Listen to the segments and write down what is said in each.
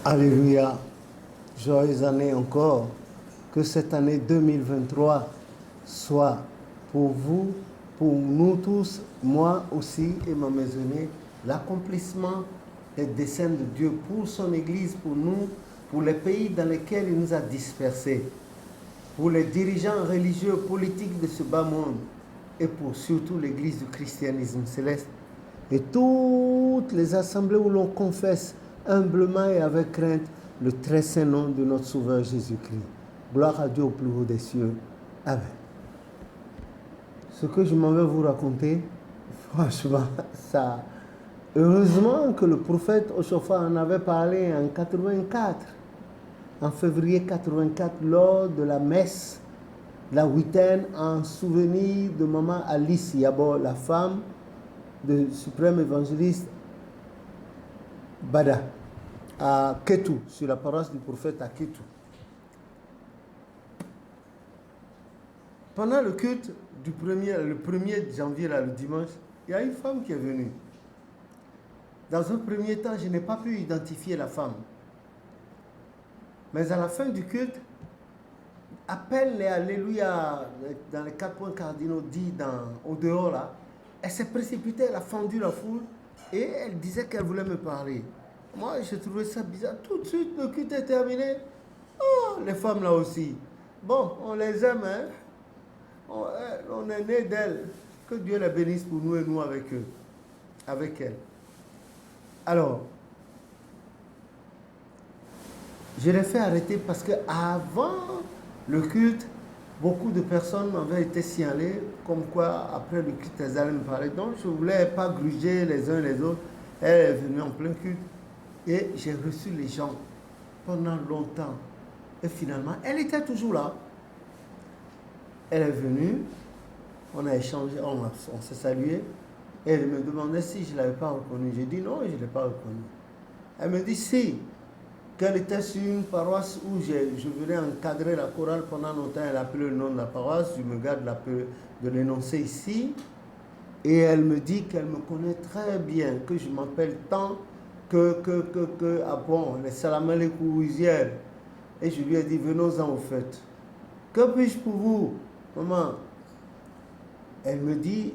Alléluia. Joyeuse année encore. Que cette année 2023 soit pour vous, pour nous tous, moi aussi et ma maisonnée, l'accomplissement des desseins de Dieu pour son Église, pour nous, pour les pays dans lesquels il nous a dispersés, pour les dirigeants religieux, politiques de ce bas monde et pour surtout l'Église du christianisme céleste et toutes les assemblées où l'on confesse humblement et avec crainte le très saint nom de notre Sauveur Jésus-Christ. Gloire à Dieu au plus haut des cieux. Amen. Ce que je m'en vais vous raconter, franchement, ça... Heureusement que le prophète Oshofa en avait parlé en 84, en février 84, lors de la messe, la huitaine, en souvenir de maman Alice Yabo, la femme du suprême évangéliste Bada, à Ketou, sur la paroisse du prophète à Ketou. Pendant le culte du le 1er janvier, là, le dimanche, il y a une femme qui est venue. Dans un premier temps, je n'ai pas pu identifier la femme. Mais à la fin du culte, appelle les Alléluia dans les 4 points cardinaux dits au dehors là, elle s'est précipitée, elle a fendu la foule et elle disait qu'elle voulait me parler. Moi, je trouvais ça bizarre. Tout de suite, le culte est terminé. Oh, les femmes là aussi. Bon, on les aime, hein. On est né d'elles. Que Dieu les bénisse pour nous et nous avec eux, avec elles. Alors, je l'ai fait arrêter parce qu'avant le culte, beaucoup de personnes m'avaient été signalées comme quoi, après le culte, elles allaient me parler. Donc, je ne voulais pas gruger les uns les autres. Elle est venue en plein culte. Et j'ai reçu les gens pendant longtemps. Et finalement, elle était toujours là. Elle est venue. On a échangé, on s'est salué. Et elle me demandait si je ne l'avais pas reconnue. J'ai dit non, je ne l'ai pas reconnue. Elle me dit si. Qu'elle était sur une paroisse où je venais encadrer la chorale pendant longtemps. Elle a appelé le nom de la paroisse. Je me garde de l'énoncer ici. Et elle me dit qu'elle me connaît très bien, que je m'appelle tant, ah bon, les salamales courousières. Et je lui ai dit, venons-en au fait. Que puis-je pour vous, maman? Elle me dit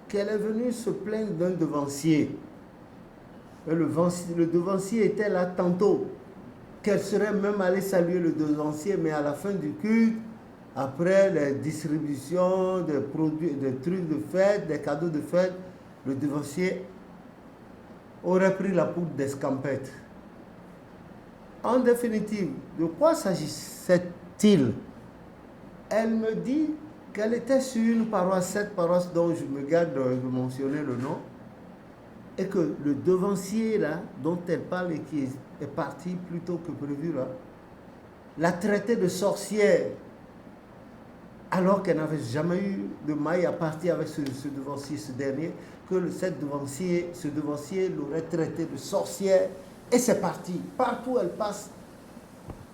qu'elle est venue se plaindre d'un devancier. Et le devancier était là tantôt. Qu'elle serait même allée saluer le devancier, mais à la fin du culte, après les distributions des produits, des trucs de fête, des cadeaux de fête, le devancier aurait pris la poudre d'escampette. En définitive, de quoi s'agissait-il? Elle me dit qu'elle était sur une paroisse, cette paroisse dont je me garde de mentionner le nom, et que le devancier là, dont elle parle et qui est parti plus tôt que prévu là, l'a traité de sorcière, alors qu'elle n'avait jamais eu de maille à partir avec ce devancier, ce dernier, que ce devancier l'aurait traité de sorcière, et c'est parti. Partout où elle passe,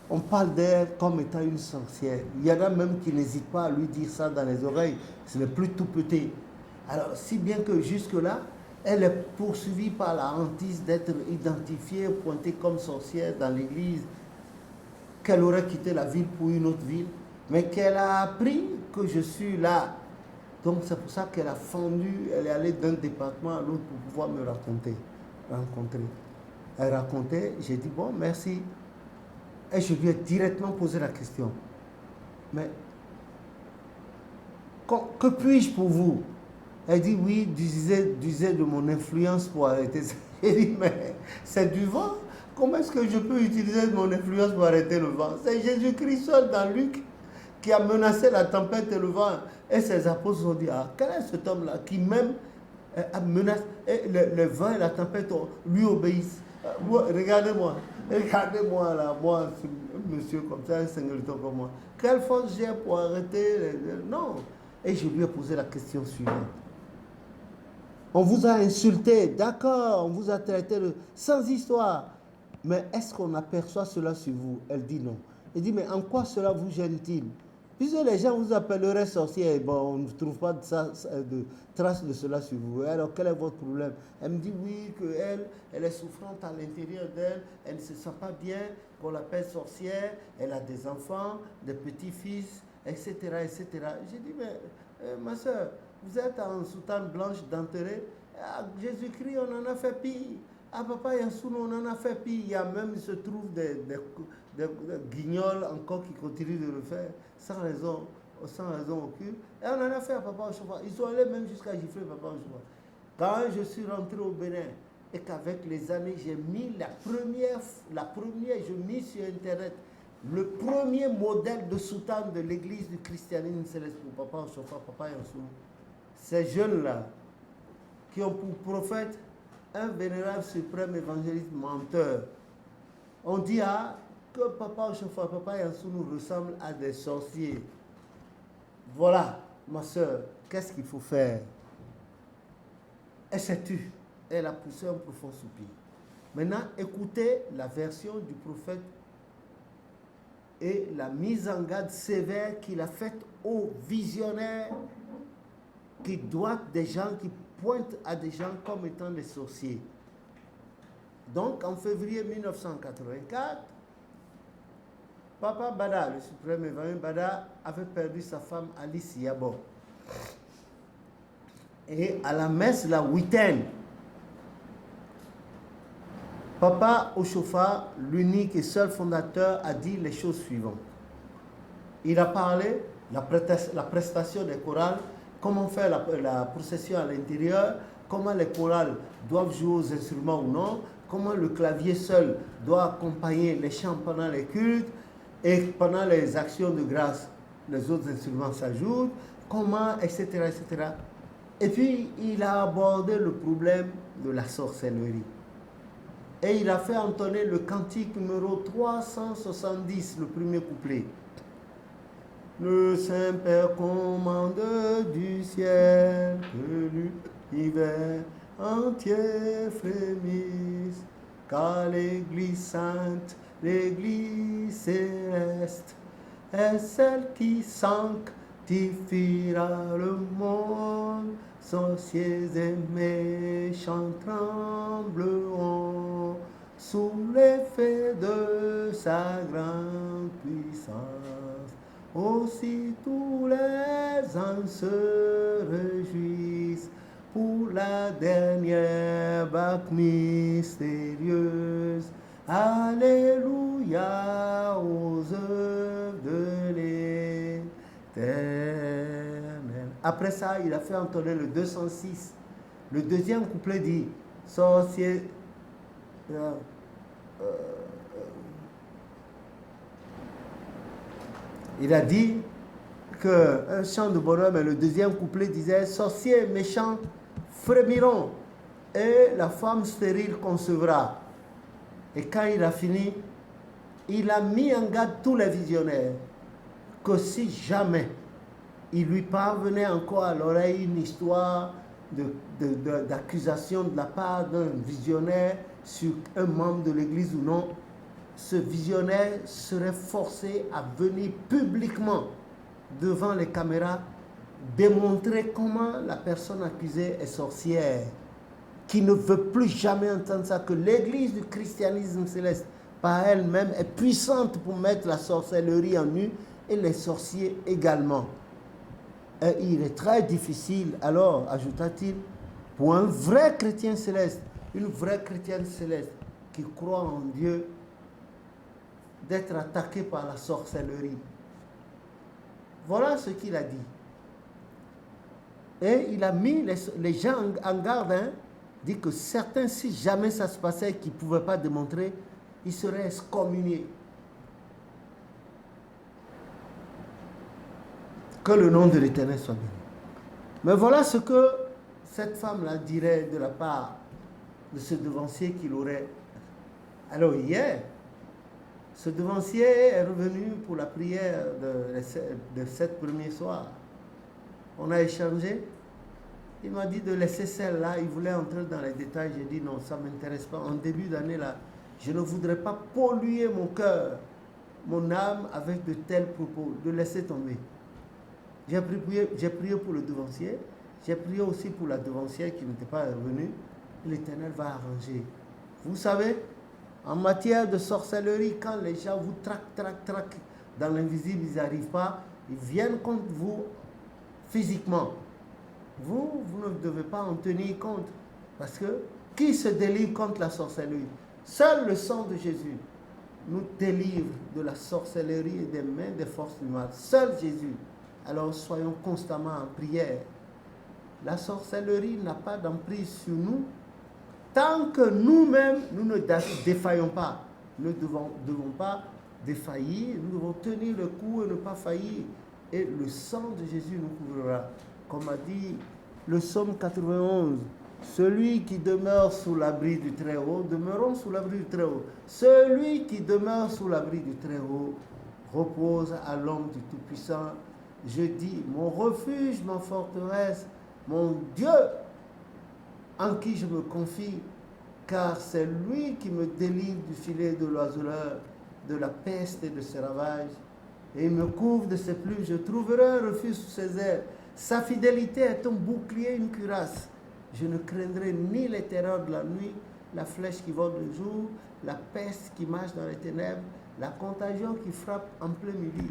on parle d'elle comme étant une sorcière. Il y en a même qui n'hésitent pas à lui dire ça dans les oreilles, ce n'est plus tout petit. Alors, si bien que jusque-là, elle est poursuivie par la hantise d'être identifiée, pointée comme sorcière dans l'église, qu'elle aurait quitté la ville pour une autre ville, mais qu'elle a appris que je suis là. Donc c'est pour ça qu'elle a fendu, elle est allée d'un département à l'autre pour pouvoir me rencontrer. Elle racontait, j'ai dit bon, merci. Et je lui ai directement posé la question. Mais que puis-je pour vous? Elle dit oui, disait de mon influence pour arrêter ça. J'ai dit mais c'est du vent. Comment est-ce que je peux utiliser mon influence pour arrêter le vent? C'est Jésus-Christ seul dans Luc qui a menacé la tempête et le vent. Et ses apôtres ont dit, ah, quel est cet homme-là qui même menace le vent et la tempête lui obéissent? Regardez-moi là, moi, un monsieur comme ça, un singleton comme moi. Quelle force j'ai pour arrêter? Non. Et je lui ai posé la question suivante. On vous a insulté, d'accord, on vous a traité sans histoire. Mais est-ce qu'on aperçoit cela sur vous? Elle dit non. Elle dit, mais en quoi cela vous gêne-t-il? Puisque les gens vous appelleraient sorcier, bon, on ne trouve pas de traces de cela sur vous. Alors, quel est votre problème? Elle me dit oui, qu'elle elle est souffrante à l'intérieur d'elle, elle ne se sent pas bien, qu'on l'appelle sorcière, elle a des enfants, des petits-fils, etc., etc. J'ai dit, mais ma soeur, vous êtes en soutane blanche dentelée. À Jésus-Christ, on en a fait pire. À Papa Yansounou, on en a fait pire. Il y a même, il se trouve des guignols encore qui continuent de le faire sans raison aucune. Et on en a fait à Papa Ochofa. Ils sont allés même jusqu'à gifler Papa Ochofa. Quand je suis rentré au Bénin et qu'avec les années, j'ai mis la première, je mis sur Internet le premier modèle de soutane de l'église du christianisme céleste pour Papa Ochofa, Papa Yansounou. Ces jeunes-là, qui ont pour prophète un vénérable suprême évangéliste menteur. On dit que Papa Ochofa, Papa Yansounou ressemble à des sorciers. Voilà, ma soeur, qu'est-ce qu'il faut faire? Elle s'est tue. Elle a poussé un profond soupir. Maintenant, écoutez la version du prophète et la mise en garde sévère qu'il a faite aux visionnaires qui doivent des gens, qui pointent à des gens comme étant des sorciers. Donc, en février 1984, Papa Bada, le suprême évangile Bada, avait perdu sa femme Alice Yabo. Et à la messe la huitaine, Papa Ochofa, l'unique et seul fondateur, a dit les choses suivantes. Il a parlé la prestation des chorales, comment faire la procession à l'intérieur, comment les chorales doivent jouer aux instruments ou non, comment le clavier seul doit accompagner les chants pendant les cultes, et pendant les actions de grâce, les autres instruments s'ajoutent, comment, etc., etc. Et puis, il a abordé le problème de la sorcellerie. Et il a fait entonner le cantique numéro 370, le premier couplet. Le Saint-Père commande du ciel que l'univers entier frémisse, car l'Église sainte, l'Église céleste, est celle qui sanctifiera le monde. Sorciers et méchants trembleront sous l'effet de sa grande puissance. Aussi tous les anges se réjouissent pour la dernière Pâque mystérieuse. Alléluia aux œuvres de l'Éternel. Après ça, il a fait entonner le 206. Le deuxième couplet dit, sorcier... il a dit qu'un chant de bonhomme, et le deuxième couplet disait, sorciers méchants frémiront et la femme stérile concevra. Et quand il a fini, il a mis en garde tous les visionnaires que si jamais il lui parvenait encore à l'oreille une histoire d'accusation de la part d'un visionnaire sur un membre de l'église ou non, ce visionnaire serait forcé à venir publiquement devant les caméras démontrer comment la personne accusée est sorcière, qui ne veut plus jamais entendre ça, que l'église du christianisme céleste par elle-même est puissante pour mettre la sorcellerie en nu et les sorciers également. Et il est très difficile, alors, ajouta-t-il, pour un vrai chrétien céleste, une vraie chrétienne céleste qui croit en Dieu, d'être attaqué par la sorcellerie. Voilà ce qu'il a dit. Et il a mis les gens en garde, dit que certains, si jamais ça se passait, qu'ils ne pouvaient pas démontrer, ils seraient excommuniés. Que le nom de l'Éternel soit béni. Mais voilà ce que cette femme-là dirait de la part de ce devancier qu'il aurait. Alors hier, ce devancier est revenu pour la prière de 7 premiers soirs. On a échangé. Il m'a dit de laisser celle-là. Il voulait entrer dans les détails. J'ai dit non, ça ne m'intéresse pas. En début d'année, là, je ne voudrais pas polluer mon cœur mon âme avec de tels propos, de laisser tomber. J'ai prié pour le devancier, j'ai prié aussi pour la devancière qui n'était pas revenue. L'Éternel va arranger. Vous savez, en matière de sorcellerie, quand les gens vous traquent dans l'invisible, ils n'arrivent pas, ils viennent contre vous physiquement. Vous ne devez pas en tenir compte. Parce que qui se délivre contre la sorcellerie? Seul le sang de Jésus nous délivre de la sorcellerie et des mains des forces du mal. Seul Jésus. Alors soyons constamment en prière. La sorcellerie n'a pas d'emprise sur nous tant que nous-mêmes, nous ne défaillons pas. Nous ne devons pas défaillir, nous devons tenir le coup et ne pas faillir. Et le sang de Jésus nous couvrira. Comme a dit le psaume 91, celui qui demeure sous l'abri du Très-Haut, demeurons sous l'abri du Très-Haut. Celui qui demeure sous l'abri du Très-Haut repose à l'ombre du Tout-Puissant. Je dis, mon refuge, ma forteresse, mon Dieu, en qui je me confie, car c'est lui qui me délivre du filet de l'oiseleur, de la peste et de ses ravages. Et il me couvre de ses plumes, je trouverai un refuge sous ses ailes. Sa fidélité est un bouclier, une cuirasse. Je ne craindrai ni les terreurs de la nuit, la flèche qui vole de jour, la peste qui marche dans les ténèbres, la contagion qui frappe en plein midi.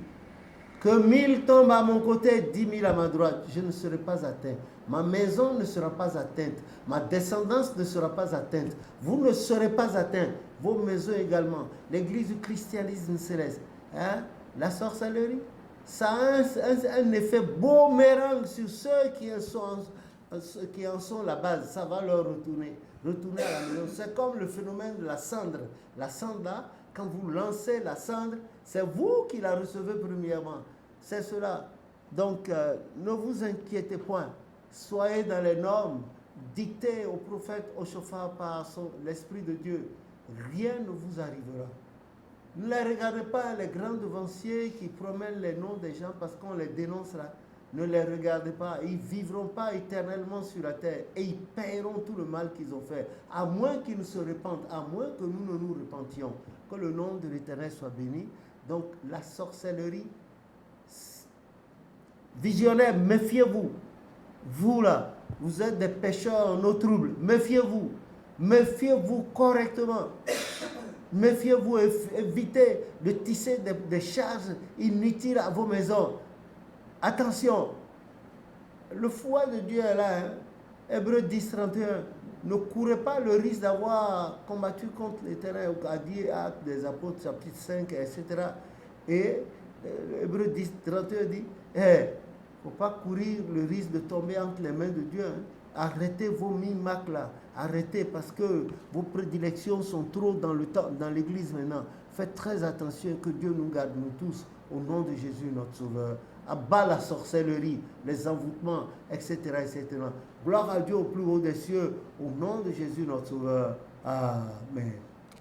Que 1000 tombent à mon côté, 10 000 à ma droite, je ne serai pas atteint. Ma maison ne sera pas atteinte. Ma descendance ne sera pas atteinte. Vous ne serez pas atteints. Vos maisons également. L'église du christianisme céleste. Hein? La sorcellerie, ça a un effet boomerang sur ceux qui en sont la base. Ça va leur retourner à la maison. C'est comme le phénomène de la cendre. La cendre là, quand vous lancez la cendre, c'est vous qui la recevez premièrement. C'est cela. Donc, ne vous inquiétez point. Soyez dans les normes dictées au prophète, au chauffard par l'Esprit de Dieu. Rien ne vous arrivera. Ne les regardez pas, les grands devanciers qui promènent les noms des gens parce qu'on les dénoncera. Ne les regardez pas. Ils ne vivront pas éternellement sur la terre et ils paieront tout le mal qu'ils ont fait. À moins qu'ils ne se repentent, à moins que nous ne nous repentions. Que le nom de l'Éternel soit béni. Donc la sorcellerie, visionnaire, méfiez-vous. Vous là, vous êtes des pécheurs en eau trouble. Méfiez-vous. Méfiez-vous correctement. Méfiez-vous, évitez de tisser des charges inutiles à vos maisons. Attention, le fouet de Dieu est là. Hein? Hébreux 10, 31. Ne courez pas le risque d'avoir combattu contre l'Éternel, a dit Actes des Apôtres, chapitre 5, etc. Et Hébreux 10, 31 dit, il ne faut pas courir le risque de tomber entre les mains de Dieu. Hein? Arrêtez vos mimacles là. Arrêtez parce que vos prédilections sont trop dans l'église maintenant. Faites très attention, que Dieu nous garde, nous tous, au nom de Jésus notre Sauveur. Abat la sorcellerie, les envoûtements, etc., etc. Gloire à Dieu au plus haut des cieux, au nom de Jésus notre Sauveur. Amen.